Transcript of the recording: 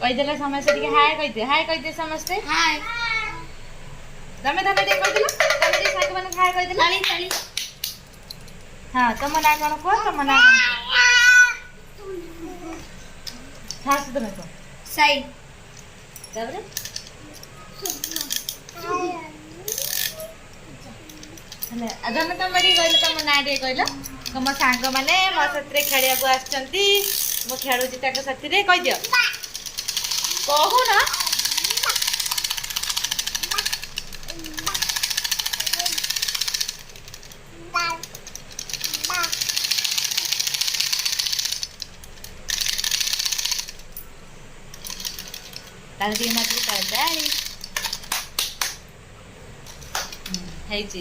କହିଦେଲେ ସମସ୍ତେ ଟିକେ ହାଏ କହିଦେ ସମସ୍ତେ हाय ତମେ ଟିକେ କହିଦେଲ ତମେ ଟିକେ ସାଙ୍ଗମାନଙ୍କୁ ହାଏ କହିଦେଲ ताली ताली ହଁ ତମ ନାଁ କଣ କୁହ ତମ ନାଁ କଣ କୁହ ଫାଷ୍ଟ ତମେ କୁହ साई ତାପରେ ହେଲେ ତମେ ଟିକେ କହିଲ ତମ ନାଁ ଟିକେ କହିଲ ତମ ସାଙ୍ଗମାନେ ମୋ ସାଥିରେ ଖେଳିବାକୁ ଆସିଛନ୍ତି ମୁଁ ଖେଳୁଛି ତାଙ୍କ ସାଥିରେ କହିଦିଅ କହୁନ ତାହେଲେ ଟିକେ ମାତ୍ର ହେଇଛି